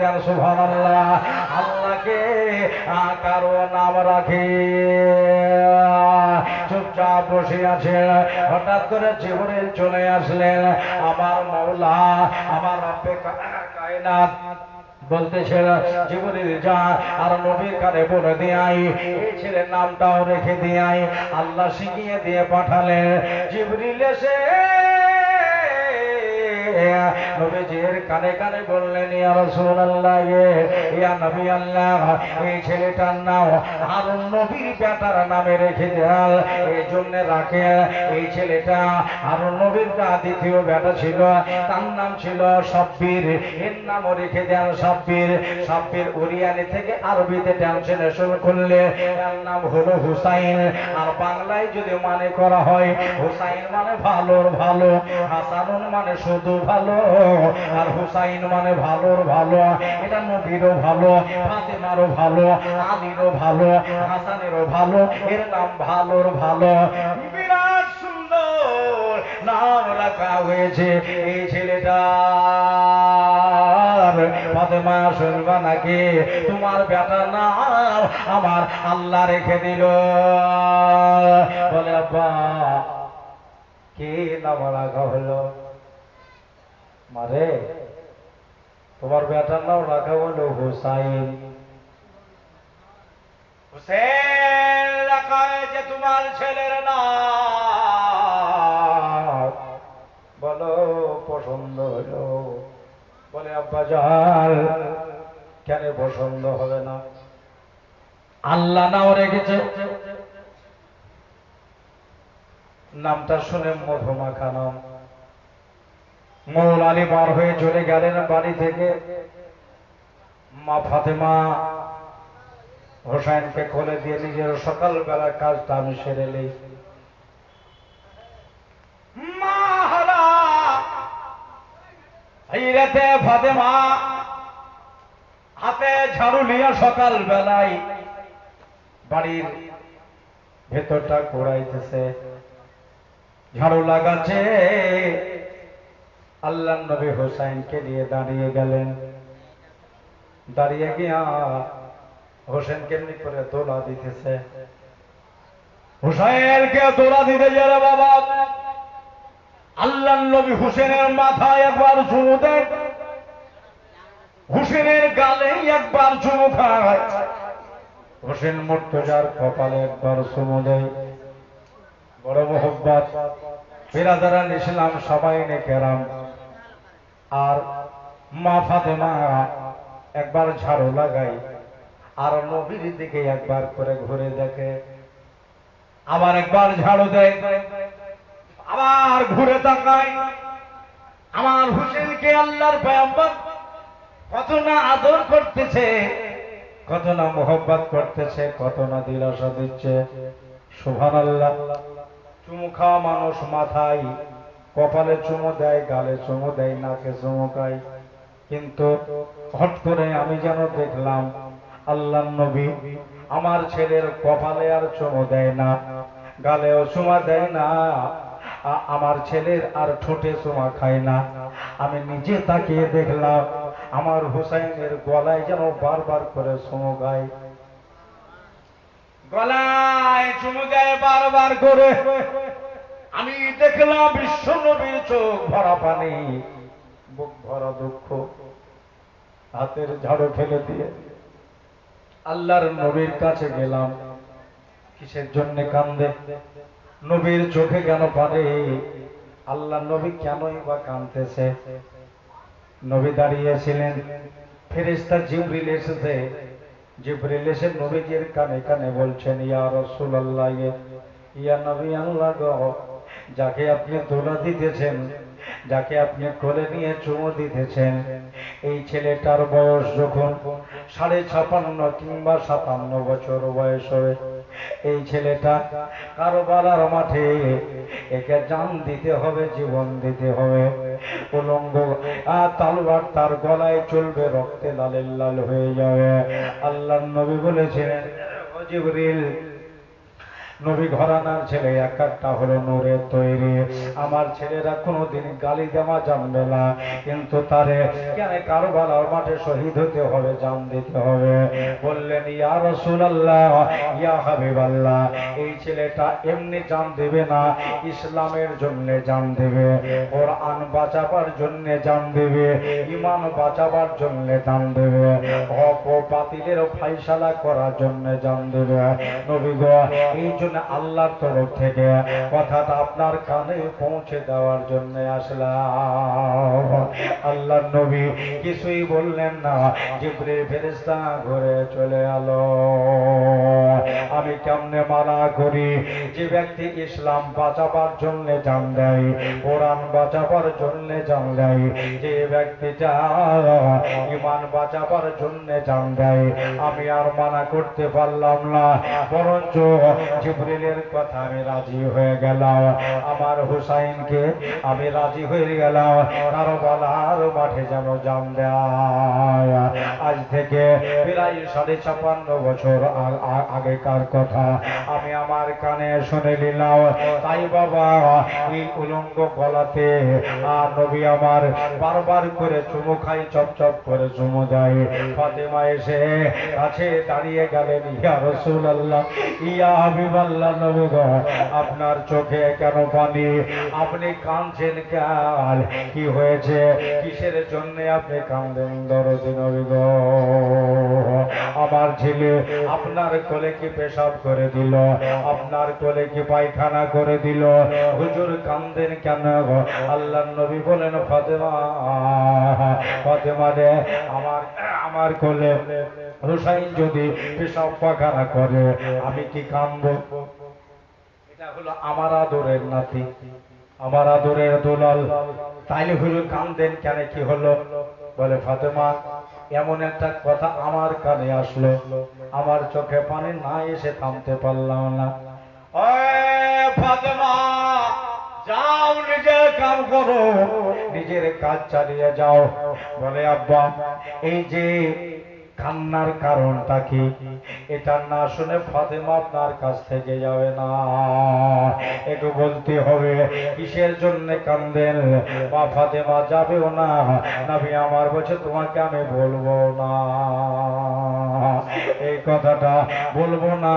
দেন সুবহানাল্লাহ। আল্লাহকে কারো নাম রাখে চুপচাপ বসে আছেন, হঠাৎ করে জিবরিল চলে আসলেন। আমার মাওলা, আমার রব্বে কায়নাত বলতেছেন, জিবরিল যা আর নবীর কানে বলে দিয়াই, এই ছেলের নামটাও রেখে দিয়াই। আল্লাহ শিখিয়ে দিয়ে পাঠালেন। জিবরিল এসে নবীজির কানে কানে বললেন, ইয়া রাসূলুল্লাহ, ইয়া নবী আল্লাহ, এই ছেলেটার নাম হারুন নবীর বেটার নামে রেখে দেন। এই জন্য রাখে, এই ছেলেটা হারুন নবীর দ্বিতীয় বেটা ছিল, তার নাম ছিল সাব্বির। এর নামও রেখে দেন সাব্বির। সাব্বির ওরিয়ানি থেকে আরবিতে ট্রান্সলেশন করলে এর নাম হলো হুসাইন। আর বাংলায় যদি মানে করা হয়, হুসাইন মানে ভালোর ভালো, হাসানুন মানে শুধু ভালো, আর হুসাইন মানে ভালোর ভালো। এটা নবীরও ভালো, ফাতেমারও ভালো, আলীরও ভালো, হাসানেরও ভালো। এর নাম ভালোর ভালো। বিরাট সুন্দর নাম রাখা হয়েছে এই ছেলেটা। ফাতেমা শুনবা নাকি? তোমার বেটার নাম আমার আল্লাহ রেখে দিল। বলে, আব্বা কি নাম রাখা হলো? মারে, তোমার বেটার নাম রাখা হলো হুসাইন। হুসেন রাখা হয়েছে তোমার ছেলের নাম। বলো পছন্দ হলো? বলে, আব্বা জান, কেন পছন্দ হবে না? আল্লাহ নাও রেখেছে। নামটা শুনে মধুমাখা নাম। মৌল আলী বার হয়ে চলে গেলেন বাড়ি থেকে। মা ফাতেমা হোসেনকে কোলে দিয়ে নিজের সকালবেলার কাজটা আমি সেরে নেই। ফাতেমা হাতে ঝাড়ু নিয়ে সকাল বেলায় বাড়ির ভেতরটা ঘোরাইতেছে, ঝাড়ু লাগাচ্ছে। আল্লাহ নবী হোসেনকে নিয়ে দাঁড়িয়ে গেলেন। দাঁড়িয়ে গিয়া হোসেন কেমনি করে দোলা দিতেছে। হুসাইনকে দোলা দিতে যারা বাবা, আল্লাহ নবী হুসেনের মাথায় একবার চুমু দেন, হুসেনের গালে একবার চুমু খায়, হোসেন মুর্তজার কপালে একবার চুমু দেয়। বড় মোহব্বত। বিরাদারান ইসলাম সবাই নেকেরাম। আর মা ফাতেমা একবার ঝাড়ু লাগাই, আর নবীর দিকে একবার করে ঘুরে দেখে, আবার একবার ঝাড়ু দেয়, আবার ঘুরে তাকায়। আমার হুসেনকে আল্লাহর পয়গম্বর কত না আদর করতেছে, কত না মোহব্বত করতেছে, কত না দিলাসা দিচ্ছে। সুবহানাল্লাহ। চুমু খাওয়া মানুষ মাথায় কপালে চুমু দেয়, গালে চুমু দেয়, নাকে চুমু খায়। কিন্তু হট করে আমি যেন দেখলাম আল্লাহর নবী আমার ছেলের কপালে আর চুমু দেয় না, গালেও চুমা দেয় না, আমার ছেলের আর ঠোঁটে চুমা খায় না। আমি নিজে তাকিয়ে দেখলাম আমার হুসাইনের গলায় যেন বারবার করে চুমু গায়, গলায় চুমু দেয় বারবার করে। আমি দেখলাম বিশ্ব নবীর চোখ ভরা পানি, বুক ভরা দুঃখ। হাতের ঝাড়ু ফেলে দিয়ে আল্লাহর নবীর কাছে গেলাম। কিসের জন্য কান্দে? নবীর চোখে কেন পানি? আল্লাহ নবী কেনই বা কাঁদতেছে? নবী দাঁড়িয়েছিলেন, ফেরেশতা জিবরিল এসেছে। জিবরিল এসে নবীজির কানে কানে বলছেন, ইয়া রাসূলুল্লাহ, ইয়া নবী আল্লাহ গো, যাকে আপনি দোলা দিতেছেন, যাকে আপনি কোলে নিয়ে চুমু দিতেছেন, এই ছেলেটার বয়স যখন 56.5 কিংবা 57 বছর বয়স হবে, এই ছেলেটা কারবালার মাঠে একে জান দিতে হবে, জীবন দিতে হবে। উলঙ্গ তলোয়ার তার গলায় চলবে, রক্তে লাল লাল হয়ে যাবে। আল্লাহর নবী বলেছিলেন, জিবরিল নবী ঘরানার ছেলে এক একটা হলো নূরের তৈরি। আমার ছেলেরা কোনোদিন গালি দেওয়া জানবে না, কিন্তু তারে কেন কারবালার মাঠে শহীদ হতে হবে, জান দিতে হবে। বললেন ইয়া রাসূলুল্লাহ, ইয়া হাবিবাল্লাহ, এই ছেলেটা এমনি জান দেবে না, ইসলামের জন্য জান দেবে, কোরআন বাঁচাবার জন্য জান দেবে, ঈমান বাঁচাবার জন্য জান দেবে, হক ও বাতিলের ফায়সালা করার জন্য জান দেবে। নবী গো, এই জন্য আল্লাহর তরফ থেকে কথাটা আপনার কানে পৌঁছে দেওয়ার জন্য আসলাম। আল্লাহর নবী কিছুই বললেন না, জিবরিল ফেরেশতা ঘুরে চলে এলো। আমি কেমনে মানা করি, যে ব্যক্তি ইসলাম বাঁচাবার জন্য জান দেয়, কোরআন বাঁচাবার জন্য জান দেয়, যে ব্যক্তিটা ঈমান বাঁচাবার জন্য জান দেয়, আমি আর মানা করতে পারলাম না, বরঞ্চ জিবরিলের কথা আমি রাজি হয়ে গেলাম। আমার হুসাইনকে আমি রাজি হয়ে গেলাম কারবালার মাঠে যেন জান দেয়। আজ থেকে প্রায় 56 বছর আগেকার কথা আমি আমার কানে শুনে নিলাম। তাই বাবা, এই উলঙ্গ গলাতে নবী আমার বারবার করে চুমু খাই, চপচপ করে চুমু দেয়। ফাতেমা এসে কাছে দাঁড়িয়ে গেলেন, ইয়া রাসূলুল্লাহ, ইয়া হাবিবাল্লাহ, নবী গো, আপনার চোখে কেন পানি? আপনি কাঁদছেন কেন? কি হয়েছে? কিসের জন্য আপনি কাঁদেন? দরদি নবী গো, আমার ছেলে আপনার কোলে কি পেশাব করে দিল? আপনার কোলে কি পায়খানা করে দিল? হুজুর কাঁদেন কেন? আল্লাহর নবী বলেন, ফাতেমা, ফাতেমা রে, আমার কোলে হুসাইন যদি পেশাব পায়খানা করে আমি কি কাঁদবো? এটা হলো আমার আদরের নাতি, আমার আদরের দুলাল, তাইলে হলো কাঁদেন কেন? কি হলো? বলে, ফাতেমা, এমন একটা কথা আমার কানে আসলো, আমার চোখে পানি না এসে থামতে পারলাম না। ফাতেমা, যাও নিজের কাম করো, নিজের কাজ চালিয়ে যাও। বলে, আব্বা, এই যে কান্নার কারণটা কি, এটা না শুনে ফাতেমা আপনার কাছ থেকে যাবে না, একটু বলতে হবে কিসের জন্য কান্দেন। মা ফাতেমা যাবেও না, নবী আমার বলছে তোমাকে আমি বলবো না, এই কথাটা বলবো না,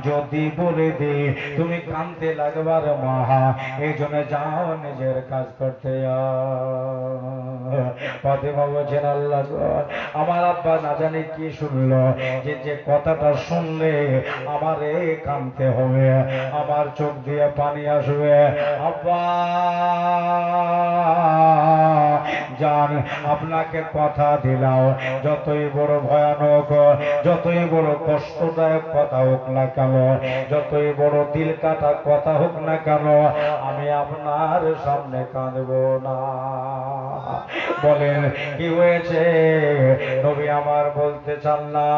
যদি বলে দি তুমি কাঁদতে লাগবার মা, এই জন্য যাও নিজের কাজ করতে যাও। ফাতেমা বলছেন, আল্লাহ, আমার আব্বা না জানি কি শুনলো, যে কথাটা শুনলে আমারে কাঁদতে হবে, আমার চোখ দিয়ে পানি আসবে। আব্বা জান, আপনাকে কথা দিলাম, যতই বড় ভয়ানক, যতই বড় কষ্টদায়ক কথা হোক না কেন, যতই বড় দিল কাটা কথা হোক না কেন, আমি আপনার সামনে কাঁদব না। বলেন, কি হয়েছে? নবী আমার বলতে চান না,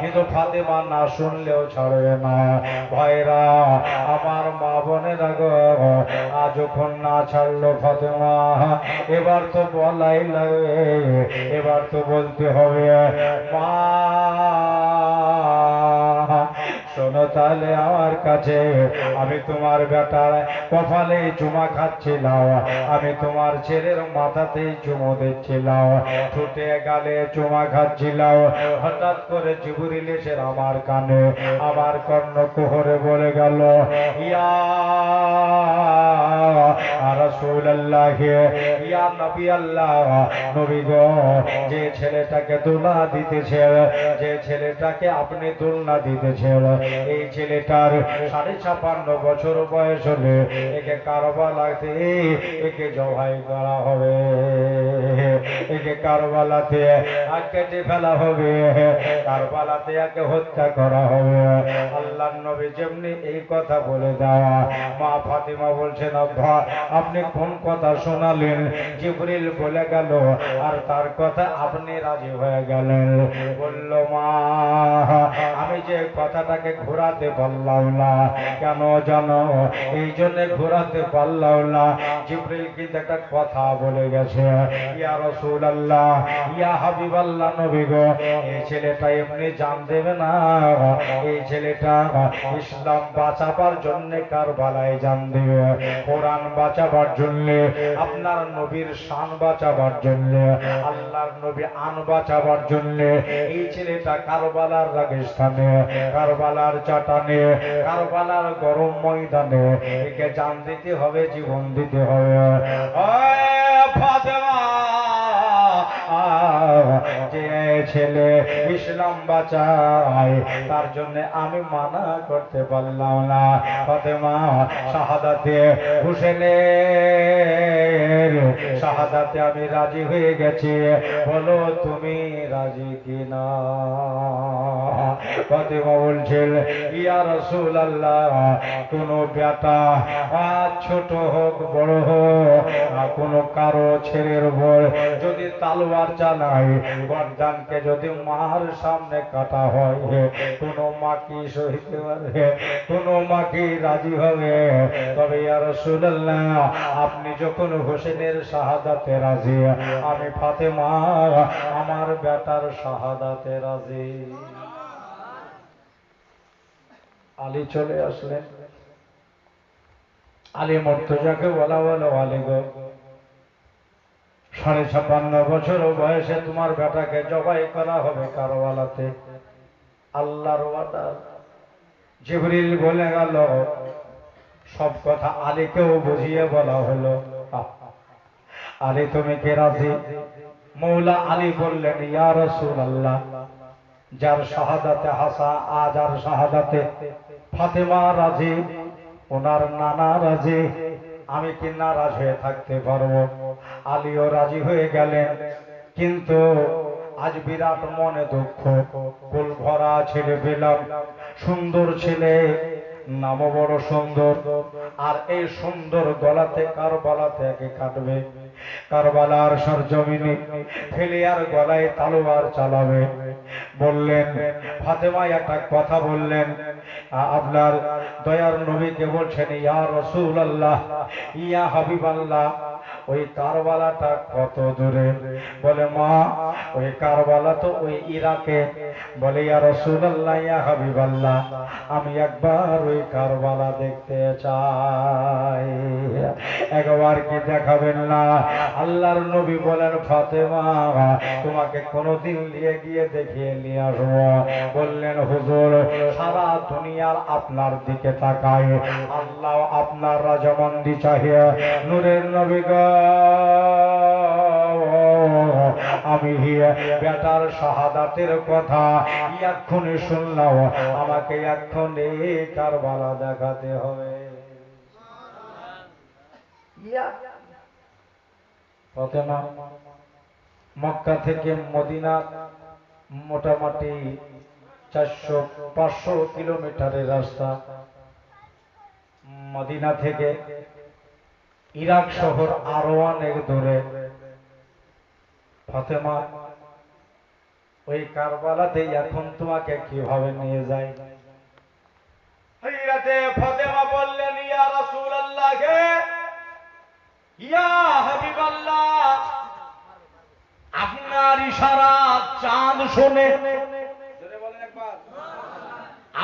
কিন্তু ফাতেমা না শুনলেও ছাড়বে না। ভাইরা আমার, মা বোনেরা গো, যখন না ছাড়লো ফাতেমা, এবার তো বলাই লাগবে, এবার তো বলতে হবে, মা শোনো তাহলে আমার কাছে, আমি তোমার বেটার কপালে চুমা খাচ্ছিলাম, আমি তোমার ছেলের মাথাতেই চুমো দিচ্ছিলাম, ঠোঁটে গালে চুমা খাচ্ছিলাম, হঠাৎ করে জিবরিল এসে আমার কানে, আমার কর্ণকুহরে বলে গেল, ইয়া রাসূলুল্লাহ, ইয়া নবী আল্লাহ, নবী গো, যে ছেলেটাকে দোলনা দিতেছে, যে ছেলেটাকে আপনি দোলনা দিতেছেন, এই ছেলেটার 56 বছর বয়স হলে একে কারবালাতে একে জবাই করা হবে, একে কারবালাতে কেটে ফেলা হবে, কারবালাতে একে হত্যা করা হবে। আল্লাহর নবী যেমনি এই কথা বলে দেওয়া, মা ফাতিমা বলছেন, আব্বা আপনি কোন কথা শোনালেন? জিবরিল বলে গেল আর তার কথা আপনি রাজি হয়ে গেলেন। বলল, মা আমি যে কথাটাকে ঘোরাতে পারলাম না, কেন জানো? এই জন্য ঘোরাতে পারলাম না, জিবরিল কিন্তু একটা কথা বলে গেছে, ইয়া রাসূলুল্লাহ, রাসূলুল্লাহ, ইয়া হাবিবাল্লাহ নবী গো, এই ছেলেটা এমনি জান দেবে না, এই ছেলেটা ইসলাম বাঁচাবার জন্য কারবালায় জান দেবে, কোরআন বাঁচাবার জন্য, আপনার নবীর শান বাঁচাবার জন্য, আল্লাহর নবী আন বাঁচাবার জন্য এই ছেলেটা কারবালার রাগস্থানে, কারবালার চাটানে, কারবালার গরম ময়দানে একে জান দিতে হবে, জীবন দিতে হবে। ফাতেমা, যে ছেলে ইসলাম বাঁচায় তার জন্য আমি মানা করতে পারলাম না। ফাতেমা শাহাদাতে, হুসেনের শাহাদাতে আমি রাজি হয়ে গেছি, বলো তুমি রাজি কিনা? ফাতেমা বলছিল, ইয়া রাসূলুল্লাহ, কোন বেটা ছোট হোক বড় হোক, কোন কারো ছেলের উপর যদি তালোয়ার চালায়, গর্দানকে যদি মার সামনে কাটা হয়, কোন মা কি সইতে পারবে? কোন মা কি রাজি হবে? তবে ইয়া রাসূলুল্লাহ, আপনি যখন হোসেনের শাহাদাতে রাজি, আমি ফাতেমা আমার বেটার শাহাদাতে রাজি। আলী চলে আসলেন। আলী মুর্তজাকে বলা বলো, আলী গো, 56.5 বছর বয়সে তোমার বেটাকে জবাই করা হবে কারবালাতে। আল্লাহর ওয়াদা। জিবরিল বলে গেল, সব কথা আলীকেও বুঝিয়ে বলা হলো। আলী তুমি কি রাজি? মৌলা আলী বললেন, ইয়া রাসূলুল্লাহ, যার শাহাদাতে হাসা, যার শাহাদাতে ফাতেমা রাজি, ওনার নানা রাজি, আমি কি নারাজ হয়ে থাকতে পারবো? আলীও রাজি হয়ে গেলেন। কিন্তু আজ বিরাট মনে দুঃখ, কুল ভরা ছেলে পেলাম, সুন্দর ছেলে, নামও বড় সুন্দর, আর এই সুন্দর গলাতে কারবালাতে একে কাটবে, কারবালার সরজমিনে ফেলে আর গলায় তালোয়ার চালাবে। বললেন ফাতেমা একটা কথা বললেন, আপনার দয়ার নবীকে বলছেন, ইয়া রাসূলুল্লাহ, ইয়া হাবিবাল্লাহ, ওই কারবালাটা কত দূরে? বলে মা, ওই কারবালা তো ওই ইরাকে। বলে ইয়া রাসূলুল্লাহ, ইয়া হাবিবাল্লাহ, আমি একবার ওই কারবালা দেখতে চাই, একবার কি দেখাবেন না? আল্লাহর নবী বলেন, ফাতেমা তোমাকে কোনদিন নিয়ে গিয়ে দেখিয়ে নিয়ে আসবো। বললেন হুজুর, সারা দুনিয়ার আপনার দিকে তাকায়, আল্লাহ আপনার রাজমন্দি চাহিয়ে, নূরের নবী গো, আমি বেটার শাহাদাতের কথা এক্ষুনি শুনলাম, আমাকে এক্ষুনি কারবালা দেখাতে হবে। ফাতেমা মক্কা থেকে মদিনা মোটামুটি 400-500 কিলোমিটারের রাস্তা। মদিনা থেকে ইরাক শহর আরো অনেক দূরে। ফাতেমা ওই কারবালাতে এখন তোমাকে কিভাবে নিয়ে যায়? হযরতে ফাতেমা বললেন, ইয়া রাসূলুল্লাহ, ইয়া হাবিবাল্লাহ, আপনার ইশারা চাঁদ শোনে। জোরে বলেন একবার।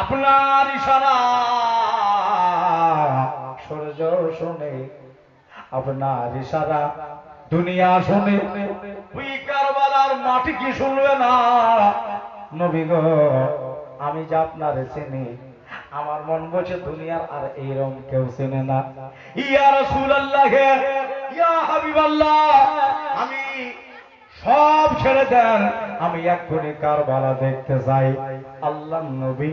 আপনার ইশারা সূর্য শোনে, আপনার ইশারা দুনিয়া শোনে, ওই কারবালার মাটি কি শুনবে না? নবী গো, আমি যে আপনারে চিনি, আমার মন বলছে দুনিয়ার আর এইরকম কেউ চেনে না। ইয়া রাসূলুল্লাহ, ইয়া হাবিবাল্লাহ, আমি সব ছেড়ে দেন, আমি এক্ষুনি কারবালা দেখতে চাই। আল্লাহর নবী,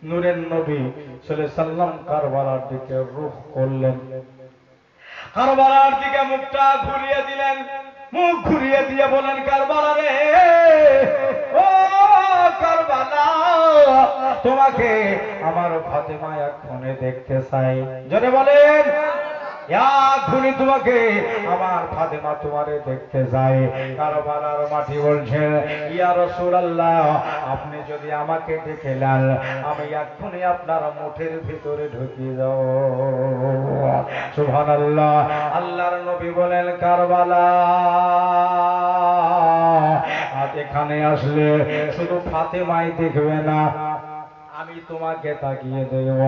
নূরের নবী সাল্লাল্লাহু আলাইহি ওয়াসাল্লাম কারবালার দিকে রুখ করলেন, কারবালার দিকে মুখটা ঘুরিয়ে দিলেন। মুখ ঘুরিয়ে দিয়ে বলেন, কারবালা রে, ও কারবালা, তোমাকে আমার ফাতেমা এক্ষুনি দেখতে চাই। জোরে বলেন। এখনই তোমাকে আমার ফাতেমা তোমারে দেখতে যায়। কারবালার মাটি বলছেন, ইয়া রাসূলুল্লাহ, আপনি যদি আমাকে ডেকে নেন আমি এখনই আপনার মুঠের ভিতরে ঢুকিয়ে যাব। সুবহানাল্লাহ। আল্লাহর নবী বলেন, কারবালা আজ এখানে আসলে শুধু ফাতেমাই দেখবে না, আমি তোমাকে তাকিয়ে দেখব।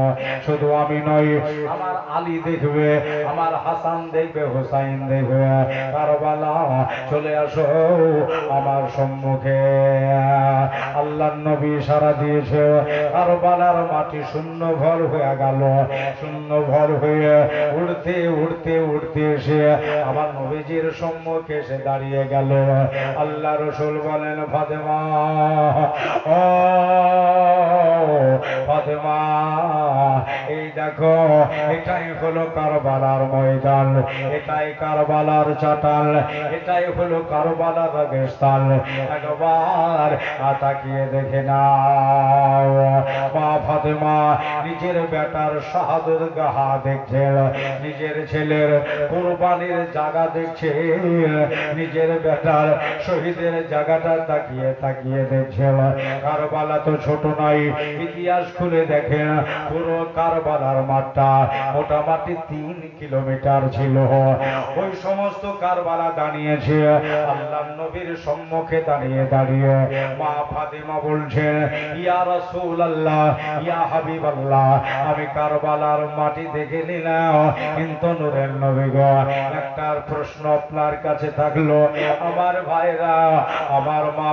শুধু আমি নই, আমার আলী দেখবে, আমার হাসান দেখবে, হুসাইন দেখবে। কারবালা চলে আসো আমার সম্মুখে। আল্লাহর নবী ইশারা দিয়েছে, কারবালার মাটি শূন্য ভর হয়ে গেল। শূন্য ভর হয়ে উড়তে উড়তে উড়তে এসে আমার নবীজির সম্মুখে এসে দাঁড়িয়ে গেল। আল্লাহ রাসূল বলেন, ফাতেমা, ও ফাতেমা, এই দেখো, এটাই হলো কারবালার ময়দান, এটাই কারবালার চাটাল, এটাই হলো কারবালার রেগিস্তান। একবার তাকিয়ে দেখে নাও। মা ফাতেমা নিজের বেটার শাহাদত গাহা দেখছে, নিজের ছেলের কুরবানির জায়গা দেখছে, নিজের বেটার শহীদের জায়গাটা তাকিয়ে তাকিয়ে দেখছে। কারবালা তো ছোট নয়, ইতিহাস খুলে দেখেন, পুরো কারবালার মাঠটা মোটামুটি 3 কিলোমিটার ছিল। ওই সমস্ত কারবালা দাঁড়িয়েছে আল্লাহর নবীর সম্মুখে দাঁড়িয়ে দাঁড়িয়ে। মা ফাতেমা বলছেন, ইয়া রাসূলুল্লাহ, ইয়া হাবিবাল্লাহ, আমি কারবালার মাটি দেখে নিলাম, কিন্তু নূরের নবী গো, একটা প্রশ্ন আপনার কাছে থাকলো। আমার ভাইরা, আমার মা